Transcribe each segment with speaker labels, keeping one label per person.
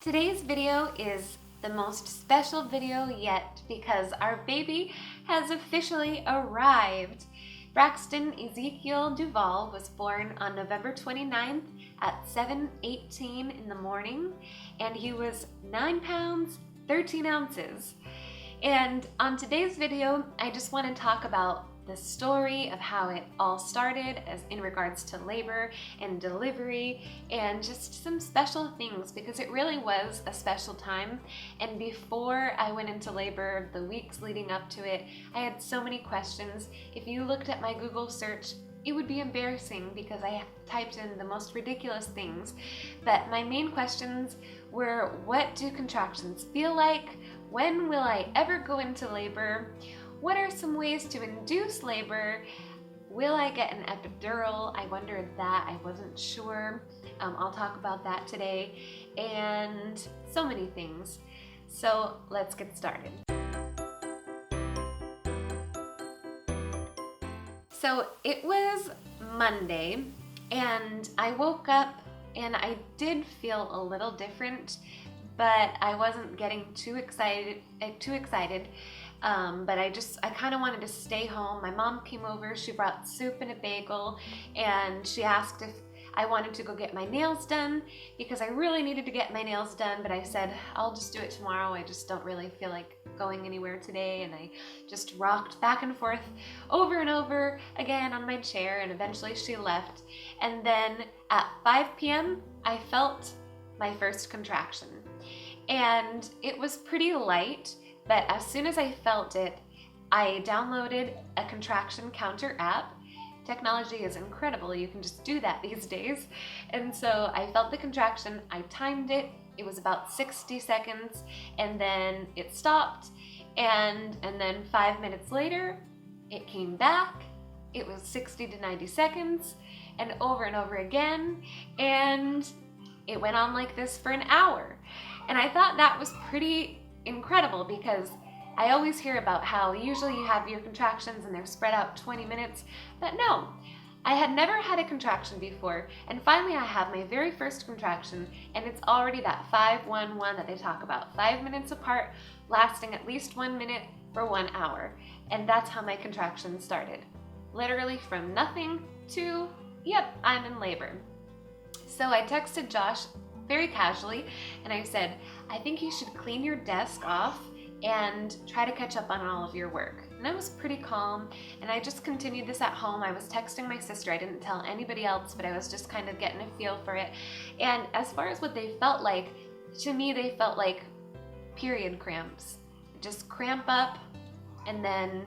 Speaker 1: Today's video is the most special video yet because our baby has officially arrived. Braxton Ezekiel DuVall was born on November 29th at 7:18 in the morning, and he was 9 pounds, 13 ounces. And on today's video, I just want to talk about the story of how it all started as in regards to labor and delivery and just some special things, because it really was a special time. And before I went into labor, the weeks leading up to it, I had so many questions. If you looked at my Google search, it would be embarrassing because I typed in the most ridiculous things. But my main questions were, what do contractions feel like? When will I ever go into labor? What are some ways to induce labor? Will I get an epidural? I wondered that. I wasn't sure. I'll talk about that today, and so many things. So let's get started. So it was Monday, and I woke up and I did feel a little different, but I wasn't getting too excited. But I kind of wanted to stay home. My mom came over, she brought soup and a bagel, and she asked if I wanted to go get my nails done because I really needed to get my nails done, but I said, I'll just do it tomorrow. I just don't really feel like going anywhere today, and I just rocked back and forth over and over again on my chair, and eventually she left. And then at 5 p.m., I felt my first contraction, and it was pretty light. But as soon as I felt it, I downloaded a contraction counter app. Technology is incredible. You can just do that these days. And so I felt the contraction, I timed it. It was about 60 seconds, and then it stopped. And then 5 minutes later, it came back. It was 60 to 90 seconds, and over again. And it went on like this for an hour. And I thought that was pretty incredible, because I always hear about how usually you have your contractions and they're spread out 20 minutes, but no, I had never had a contraction before, and finally I have my very first contraction, and it's already that 5-1-1 that they talk about, 5 minutes apart, lasting at least 1 minute for 1 hour, and that's how my contractions started. Literally from nothing to, yep, I'm in labor. So I texted Josh very casually, and I said, I think you should clean your desk off and try to catch up on all of your work. And I was pretty calm, and I just continued this at home. I was texting my sister. I didn't tell anybody else, but I was just kind of getting a feel for it. And as far as what they felt like, to me they felt like period cramps. Just cramp up, and then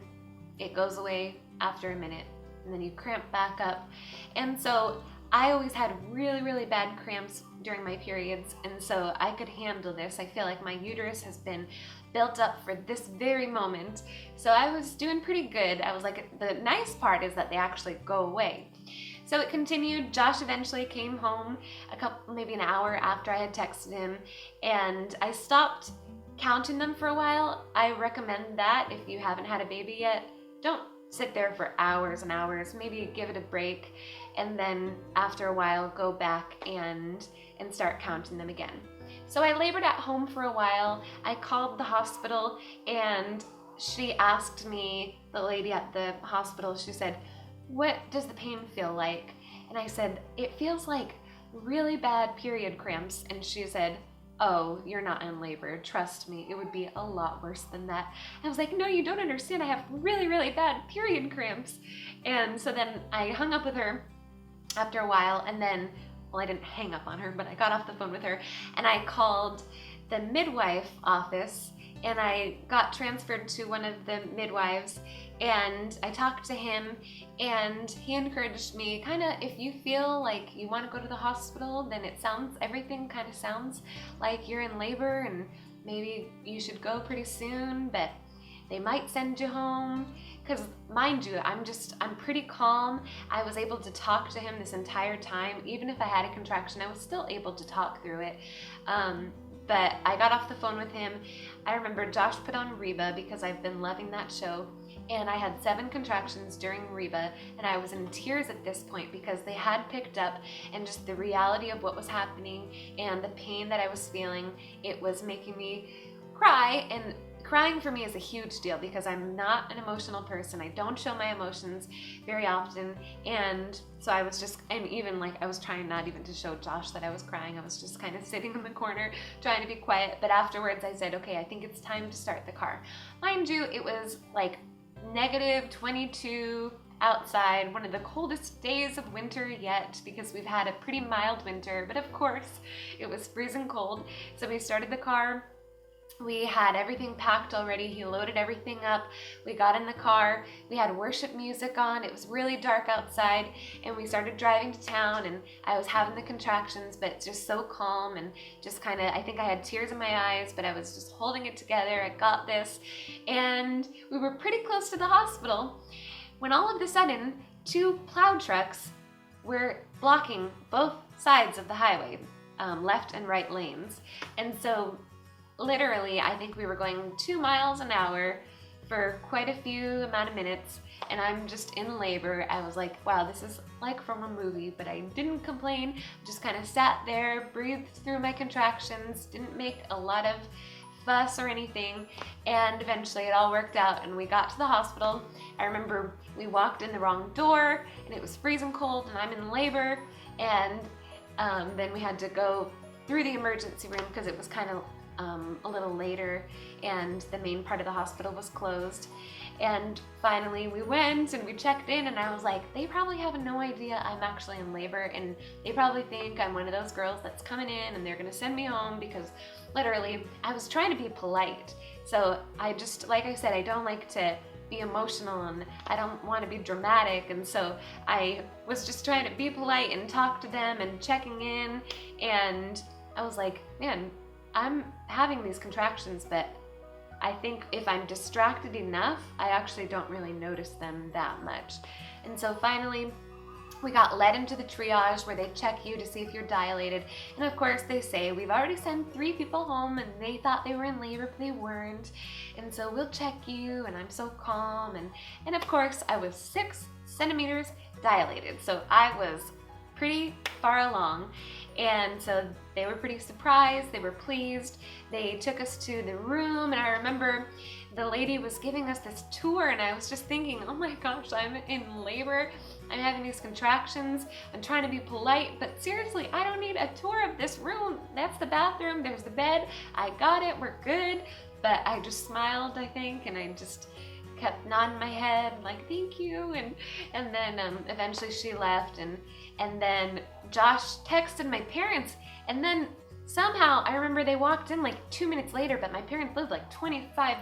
Speaker 1: it goes away after a minute, and then you cramp back up. And so I always had really bad cramps during my periods, and so I could handle this. I feel like my uterus has been built up for this very moment, so I was doing pretty good. I was like, the nice part is that they actually go away. So it continued. Josh eventually came home maybe an hour after I had texted him, and I stopped counting them for a while. I recommend that if you haven't had a baby yet, don't sit there for hours and hours. Maybe give it a break, and then after a while go back and start counting them again. So I labored at home for a while. I called the hospital, and she asked me, the lady at the hospital, she said, what does the pain feel like? And I said, it feels like really bad period cramps. And she said, oh, you're not in labor. Trust me, it would be a lot worse than that. I was like, no, you don't understand. I have really bad period cramps. And so then I hung up with her after a while, and then, well, I didn't hang up on her, but I got off the phone with her, and I called the midwife office, and I got transferred to one of the midwives, and I talked to him, and he encouraged me, kind of, if you feel like you want to go to the hospital, then everything kind of sounds like you're in labor, and maybe you should go pretty soon, but they might send you home. Because mind you, I'm pretty calm. I was able to talk to him this entire time. Even if I had a contraction, I was still able to talk through it. But I got off the phone with him. I remember Josh put on Reba because I've been loving that show. and I had 7 contractions during Reba, and I was in tears at this point because they had picked up, and just the reality of what was happening and the pain that I was feeling, it was making me cry. And crying for me is a huge deal because I'm not an emotional person. I don't show my emotions very often, and so I was just, and even like I was trying not even to show Josh that I was crying. I was just kind of sitting in the corner trying to be quiet, but afterwards I said, okay, I think it's time to start the car. Mind you, it was like -22 outside, one of the coldest days of winter yet, because we've had a pretty mild winter, but of course it was freezing cold. So we started the car. We had everything packed already. He loaded everything up. We got in the car. We had worship music on. It was really dark outside, and we started driving to town, and I was having the contractions, but just so calm and just kind of, I think I had tears in my eyes, but I was just holding it together. I got this. And we were pretty close to the hospital when all of a sudden 2 plow trucks were blocking both sides of the highway, left and right lanes. And so literally, I think we were going 2 miles an hour for quite a few amount of minutes, and I'm just in labor. I was like, wow, this is like from a movie, but I didn't complain. Just kind of sat there, breathed through my contractions, didn't make a lot of fuss or anything, and eventually it all worked out and we got to the hospital. I remember we walked in the wrong door and it was freezing cold and I'm in labor, and then we had to go through the emergency room because it was kind of a little later and the main part of the hospital was closed. And finally we went and we checked in, and I was like, they probably have no idea I'm actually in labor, and they probably think I'm one of those girls that's coming in and they're gonna send me home, because literally I was trying to be polite. So I just, like I said, I don't like to be emotional and I don't want to be dramatic, and so I was just trying to be polite and talk to them and checking in, and I was like, man, I'm having these contractions, but I think if I'm distracted enough, I actually don't really notice them that much. And so finally, we got led into the triage where they check you to see if you're dilated. And of course they say, we've already sent 3 people home and they thought they were in labor, but they weren't. And so we'll check you, and I'm so calm. And of course I was 6 centimeters dilated. So I was pretty far along. And so they were pretty surprised, they were pleased. They took us to the room, and I remember the lady was giving us this tour, and I was just thinking, oh my gosh, I'm in labor, I'm having these contractions, I'm trying to be polite, but seriously, I don't need a tour of this room. That's the bathroom, there's the bed, I got it, we're good. But I just smiled, I think, and I just kept nodding my head like thank you, and then eventually she left, and then Josh texted my parents, and then somehow I remember they walked in like 2 minutes later, but my parents lived like 25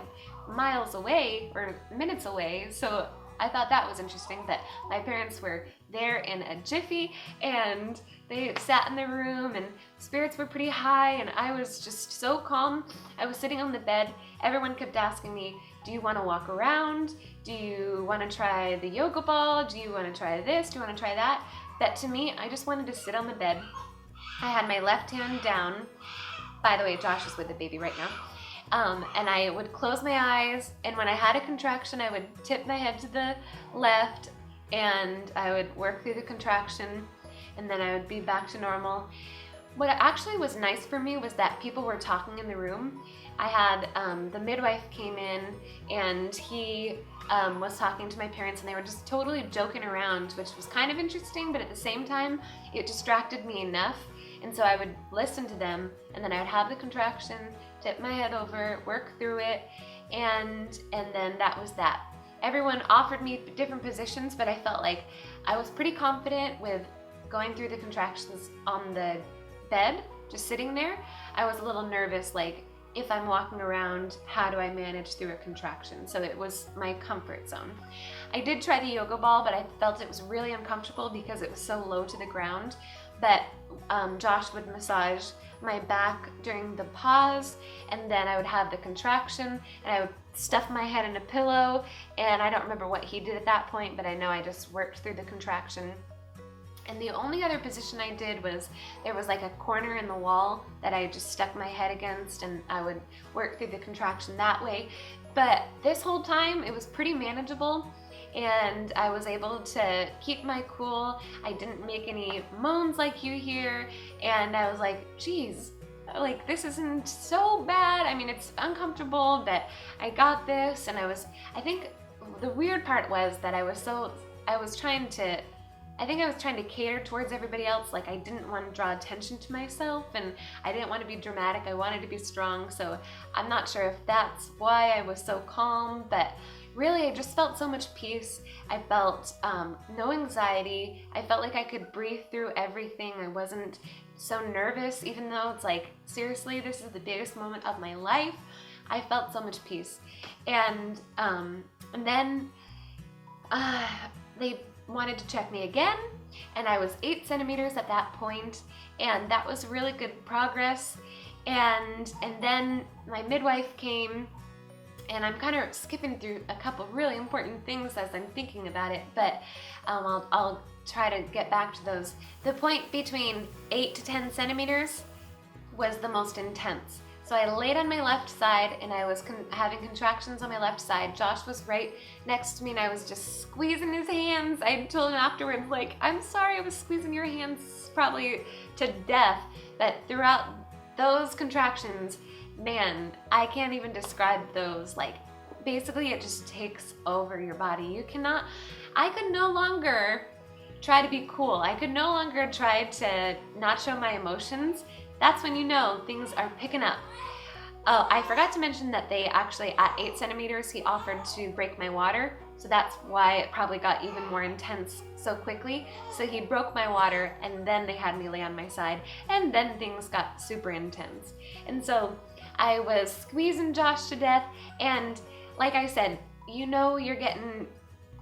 Speaker 1: miles away or minutes away, so I thought that was interesting. But my parents were there in a jiffy, and they sat in the room, and spirits were pretty high, and I was just so calm. I was sitting on the bed. Everyone kept asking me, do you want to walk around? Do you want to try the yoga ball? Do you want to try this? Do you want to try that? But to me, I just wanted to sit on the bed. I had my left hand down. By the way, Josh is with the baby right now. And I would close my eyes, and when I had a contraction, I would tip my head to the left, and I would work through the contraction, and then I would be back to normal. What actually was nice for me was that people were talking in the room. I had the midwife came in, and he was talking to my parents, and they were just totally joking around, which was kind of interesting, but at the same time, it distracted me enough. And so I would listen to them, and then I would have the contraction, tip my head over, work through it, and then that was that. Everyone offered me different positions, but I felt like I was pretty confident with going through the contractions on the bed, just sitting there. I was a little nervous, like, if I'm walking around, how do I manage through a contraction? So it was my comfort zone. I did try the yoga ball, but I felt it was really uncomfortable because it was so low to the ground. But Josh would massage my back during the pause, and then I would have the contraction, and I would stuff my head in a pillow, and I don't remember what he did at that point, but I know I just worked through the contraction. And the only other position I did was, there was like a corner in the wall that I just stuck my head against, and I would work through the contraction that way. But this whole time it was pretty manageable, and I was able to keep my cool. I didn't make any moans like you hear, and I was like, geez, like this isn't so bad. I mean, it's uncomfortable, but I got this. And I think the weird part was that I was trying to cater towards everybody else. Like I didn't want to draw attention to myself, and I didn't want to be dramatic. I wanted to be strong. So I'm not sure if that's why I was so calm, but really I just felt so much peace. I felt no anxiety. I felt like I could breathe through everything. I wasn't so nervous, even though it's like, seriously, this is the biggest moment of my life. I felt so much peace. And then they wanted to check me again, and I was 8 centimeters at that point, and that was really good progress. And then my midwife came, and I'm kind of skipping through a couple really important things as I'm thinking about it, but I'll try to get back to those. The point between 8 to 10 centimeters was the most intense. So I laid on my left side, and I was having contractions on my left side. Josh was right next to me, and I was just squeezing his hands. I told him afterwards, like, I'm sorry I was squeezing your hands probably to death. But throughout those contractions, man, I can't even describe those. Like, basically it just takes over your body. I could no longer try to be cool. I could no longer try to not show my emotions. That's when you know things are picking up. Oh, I forgot to mention that they actually, at 8 centimeters, he offered to break my water. So that's why it probably got even more intense so quickly. So he broke my water, and then they had me lay on my side, and then things got super intense. And so I was squeezing Josh to death, and like I said, you know you're getting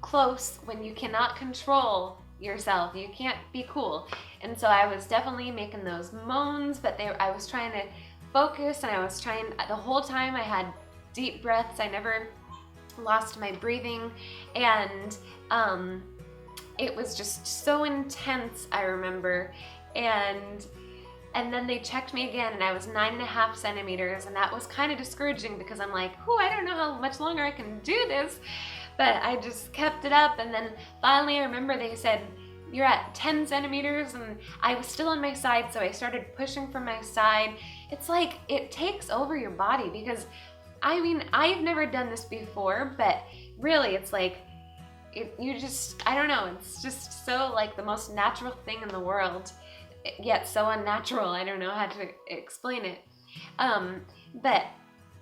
Speaker 1: close when you cannot control yourself. You can't be cool. And so I was definitely making those moans, but I was trying to focus, and the whole time I had deep breaths. I never lost my breathing, and it was just so intense, I remember. And then they checked me again, and I was 9.5 centimeters, and that was kind of discouraging because I'm like, I don't know how much longer I can do this. But I just kept it up, and then finally I remember they said, you're at 10 centimeters, and I was still on my side, so I started pushing from my side. It's like it takes over your body, because I mean, I've never done this before, but really it's like, I don't know, it's just so like the most natural thing in the world, yet so unnatural. I don't know how to explain it. But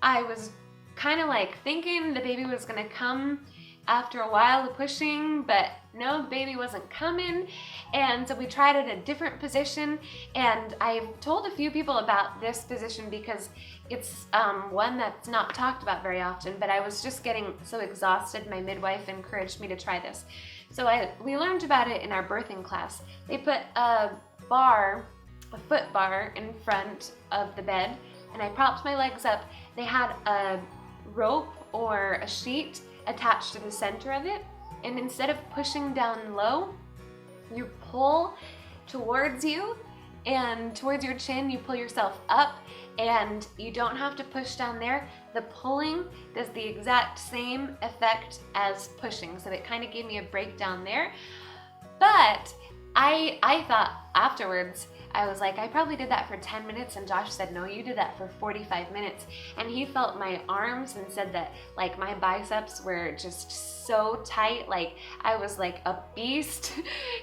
Speaker 1: I was kind of like thinking the baby was gonna come after a while of pushing, but no, the baby wasn't coming. And so we tried it at a different position, and I've told a few people about this position because it's one that's not talked about very often, but I was just getting so exhausted. My midwife encouraged me to try this. So we learned about it in our birthing class. They put a foot bar in front of the bed, and I propped my legs up. They had a rope or a sheet attached to the center of it, and instead of pushing down low, you pull towards you, and towards your chin you pull yourself up, and you don't have to push down there. The pulling does the exact same effect as pushing, so it kind of gave me a break down there. But I thought afterwards, I was like, I probably did that for 10 minutes, and Josh said, no, you did that for 45 minutes. And he felt my arms and said that like my biceps were just so tight, like I was like a beast.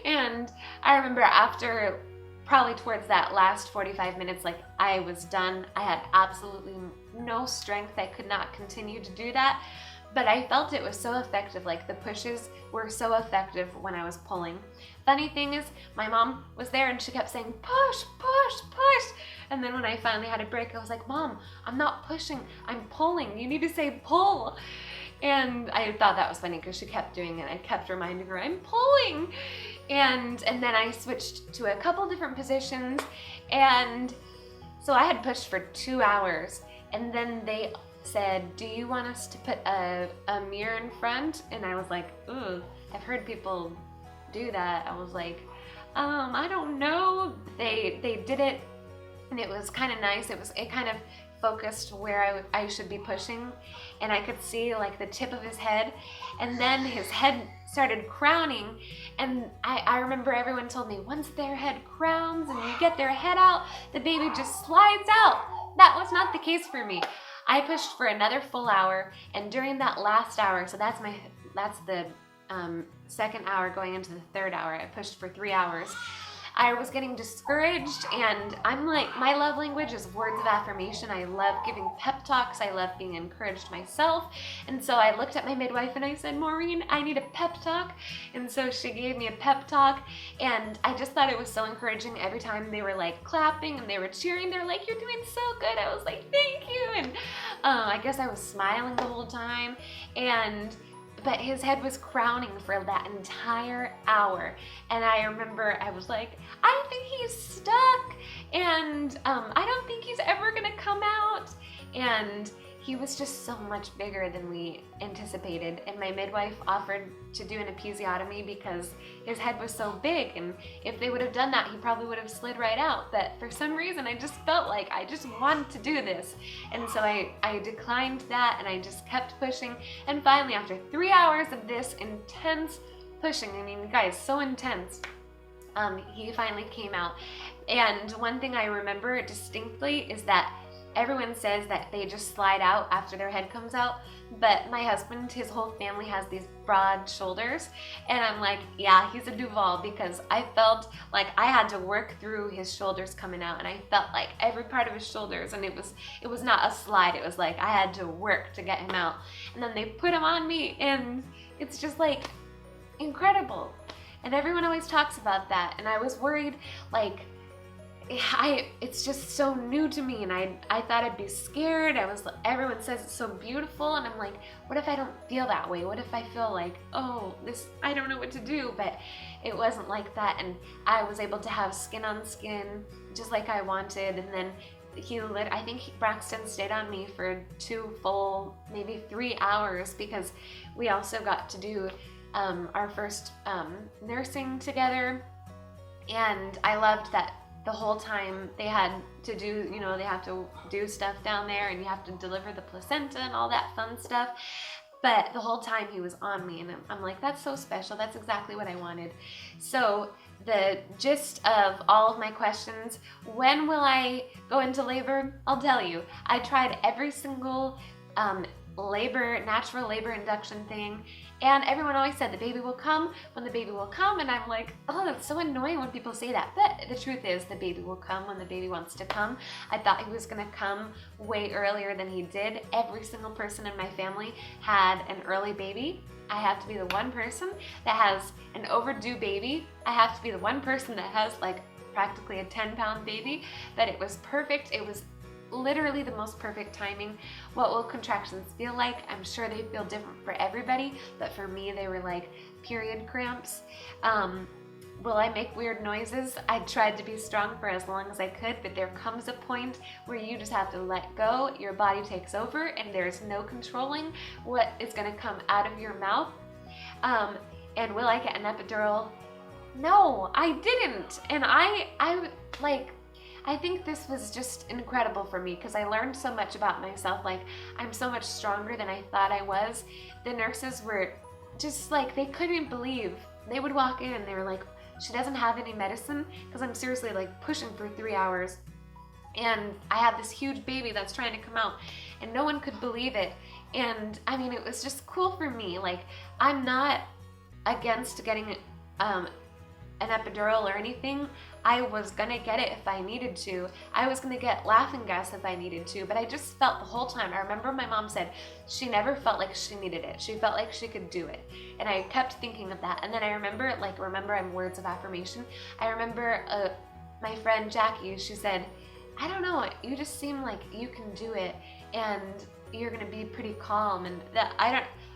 Speaker 1: And I remember after probably towards that last 45 minutes, like I was done. I had absolutely no strength. I could not continue to do that. But I felt it was so effective, like the pushes were so effective when I was pulling. Funny thing is, my mom was there and she kept saying, push, push, push. And then when I finally had a break, I was like, Mom, I'm not pushing, I'm pulling. You need to say pull. And I thought that was funny because she kept doing it. I kept reminding her, I'm pulling. And then I switched to a couple different positions. And so I had pushed for 2 hours. And then they said, do you want us to put a mirror in front? And I was like, ooh, I've heard people do that. I was like, I don't know. They did it, and it was kind of nice. It kind of focused where I should be pushing, and I could see like the tip of his head, and then his head started crowning, and I remember everyone told me once their head crowns and you get their head out, the baby just slides out. That was not the case for me. I pushed for another full hour, and during that last hour, so that's the second hour going into the third hour, I pushed for 3 hours. I was getting discouraged, and I'm like, my love language is words of affirmation. I love giving pep talks. I love being encouraged myself. And so I looked at my midwife and I said, Maureen, I need a pep talk. And so she gave me a pep talk, and I just thought it was so encouraging. Every time they were like clapping and they were cheering, they're like, you're doing so good. I was like, thank you. And I guess I was smiling the whole time. But his head was crowning for that entire hour. And I remember I was like, I think he's stuck, and I don't think he's ever gonna come out. And he was just so much bigger than we anticipated. And my midwife offered to do an episiotomy because his head was so big, and if they would have done that, he probably would have slid right out. But for some reason, I just felt like I just wanted to do this. And so I declined that, and I just kept pushing. And finally, after 3 hours of this intense pushing, I mean, guys, so intense, he finally came out. And one thing I remember distinctly is that everyone says that they just slide out after their head comes out, but my husband, his whole family has these broad shoulders, and I'm like, yeah, he's a DuVall, because I felt like I had to work through his shoulders coming out, and I felt like every part of his shoulders, and it was not a slide, it was like I had to work to get him out. And then they put him on me, and it's just like incredible. And everyone always talks about that, and I was worried, like, it's just so new to me, and I thought I'd be scared. Everyone says it's so beautiful, and I'm like, what if I don't feel that way? What if I feel like, oh, I don't know what to do? But it wasn't like that, and I was able to have skin on skin, just like I wanted. And then I think Braxton stayed on me for 2 full, maybe 3 hours, because we also got to do our first nursing together, and I loved that. The whole time they had to do, they have to do stuff down there, and you have to deliver the placenta and all that fun stuff. But the whole time he was on me, and I'm like, that's so special. That's exactly what I wanted. So the gist of all of my questions, when will I go into labor? I'll tell you. I tried every single natural labor induction thing, and everyone always said the baby will come when the baby will come, and I'm like, oh, that's so annoying when people say that. But the truth is, the baby will come when the baby wants to come. I thought he was gonna come way earlier than he did. Every single person in my family had an early baby. I have to be the one person that has an overdue baby. I have to be the one person that has like practically a 10-pound baby. But it was perfect. It was literally the most perfect timing. What will contractions feel like? I'm sure they feel different for everybody, but for me, they were like period cramps. Will I make weird noises? I tried to be strong for as long as I could, but there comes a point where you just have to let go. Your body takes over, and there's no controlling what is going to come out of your mouth. And will I get an epidural? No, I didn't. And I think this was just incredible for me, because I learned so much about myself. Like, I'm so much stronger than I thought I was. The nurses were just like, they couldn't believe. They would walk in and they were like, she doesn't have any medicine, because I'm seriously like pushing for 3 hours. And I have this huge baby that's trying to come out, and no one could believe it. And I mean, it was just cool for me. Like, I'm not against getting an epidural or anything. I was gonna get it if I needed to. I was gonna get laughing gas if I needed to, but I just felt the whole time. I remember my mom said she never felt like she needed it. She felt like she could do it. And I kept thinking of that. And then I remember, I'm words of affirmation. I remember my friend Jackie, she said, I don't know, you just seem like you can do it, and you're gonna be pretty calm. And that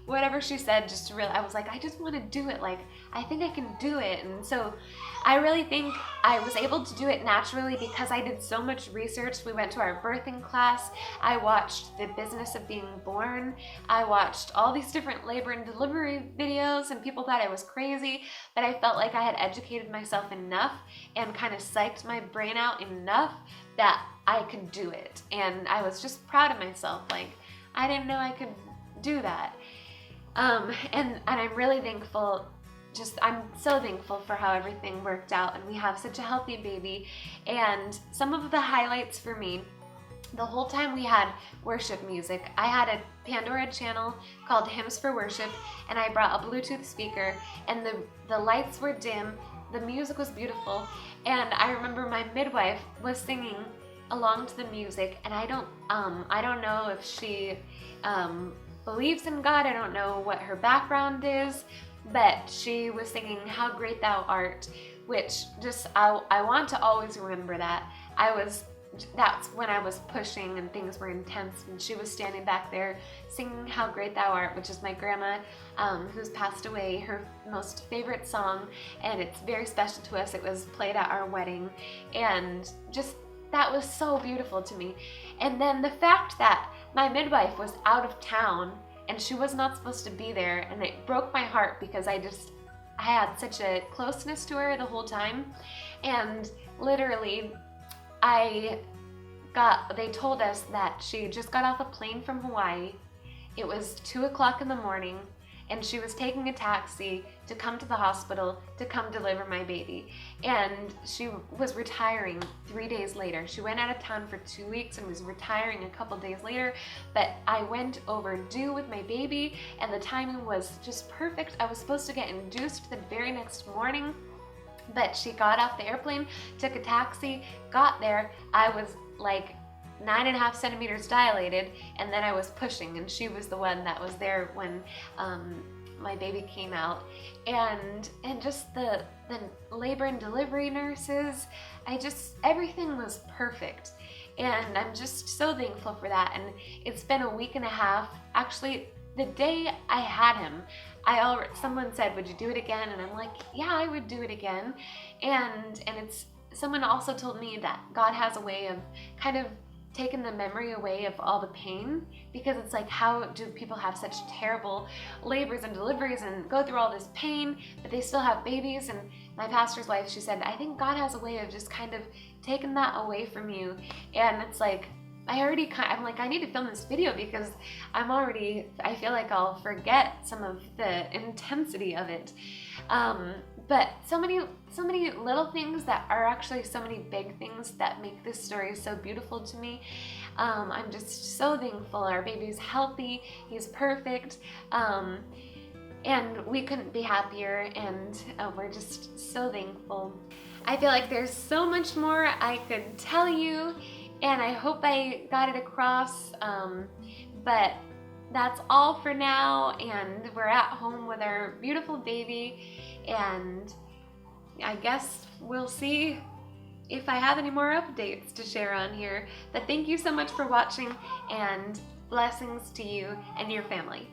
Speaker 1: whatever she said, just really, I was like, I just want to do it. Like, I think I can do it. And so I really think I was able to do it naturally because I did so much research. We went to our birthing class. I watched The Business of Being Born. I watched all these different labor and delivery videos, and people thought I was crazy, but I felt like I had educated myself enough and kind of psyched my brain out enough that I could do it. And I was just proud of myself. Like, I didn't know I could do that. And I'm really thankful. I'm so thankful for how everything worked out, and we have such a healthy baby. And some of the highlights for me, the whole time we had worship music. I had a Pandora channel called Hymns for Worship, and I brought a Bluetooth speaker, and the lights were dim, the music was beautiful, and I remember my midwife was singing along to the music, and I don't know if she believes in God. I don't know what her background is, but she was singing How Great Thou Art, which just, I want to always remember that. That's when I was pushing and things were intense, and she was standing back there singing How Great Thou Art, which is my grandma who's passed away, her most favorite song, and it's very special to us. It was played at our wedding, and just, that was so beautiful to me. And then the fact that my midwife was out of town and she was not supposed to be there, and it broke my heart because I had such a closeness to her the whole time. And literally, they told us that she just got off a plane from Hawaii. It was 2 o'clock in the morning, and she was taking a taxi to come to the hospital to come deliver my baby. And she was retiring 3 days later. She went out of town for 2 weeks and was retiring a couple days later, but I went overdue with my baby, and the timing was just perfect. I was supposed to get induced the very next morning, but she got off the airplane, took a taxi, got there. I was like 9.5 centimeters dilated, and then I was pushing, and she was the one that was there when my baby came out. And just the labor and delivery nurses, everything was perfect. And I'm just so thankful for that. And it's been a week and a half. Actually, the day I had him, someone said, would you do it again? And I'm like, yeah, I would do it again. And someone also told me that God has a way of kind of taking the memory away of all the pain, because it's like, how do people have such terrible labors and deliveries and go through all this pain, but they still have babies? And my pastor's wife, she said, I think God has a way of just kind of taking that away from you. And it's like, I'm like, I need to film this video because I feel like I'll forget some of the intensity of it. But so many little things that are actually so many big things that make this story so beautiful to me. I'm just so thankful. Our baby's healthy, he's perfect, and we couldn't be happier, and we're just so thankful. I feel like there's so much more I could tell you, and I hope I got it across, but that's all for now, and we're at home with our beautiful baby, and I guess we'll see if I have any more updates to share on here. But thank you so much for watching, and blessings to you and your family.